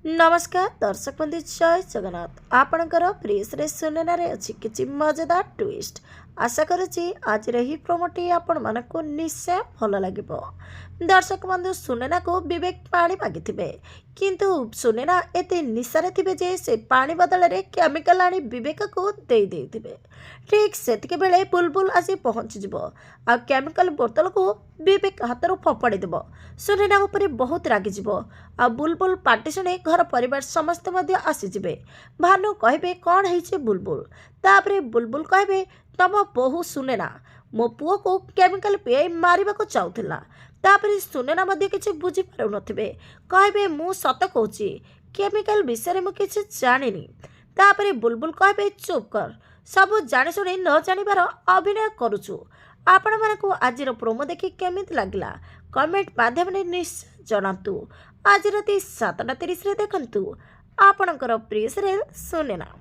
नमस्कार दर्शक बंधु जय जगन्नाथ आपणकर प्रेस सुनना अच्छी किसी मजेदार ट्विस्ट आशा करुच्ची आज ही प्रोमोटी आपण मानक निश्चय भल लगे। दर्शक बंधु सुनेना को विवेक पानी मागी किंतु सुनेना एते निशारे थे जे से पानी बदल में केमिकल आनी विवेक को दे ठीक से बेले बुलबुल आसी पहुँचीज आ केमिकल बोतल को विवेक हाथ फोपाड़ी देव। सुनेना उपर बहुत रागिज आ बुलबुल पार्टी शुणी घर परिवार समस्त आसीजे। भानु कहे कौन है बुलबुल तापरे बुलबुल कहे तम बहु सुनेना मो पुओ को केमिकल पियाई मारिबा को चाहूला। तापरे सुनेना किसी बुझी पारु नथिबे कहे मु सत कहूची केमिकल विषय मु किसी जानिनी। तापरे बुलबुल कहे चुप कर सब जानी शुणी न जानिबार अभिनय करुचु। आपण मानकु आजिर प्रोमो देखि केमिति लागला कमेंट माध्यम निश्चय जनातु। आज राति 7:30 देखंतु आपणकर प्रिय सीरियल सुनेना।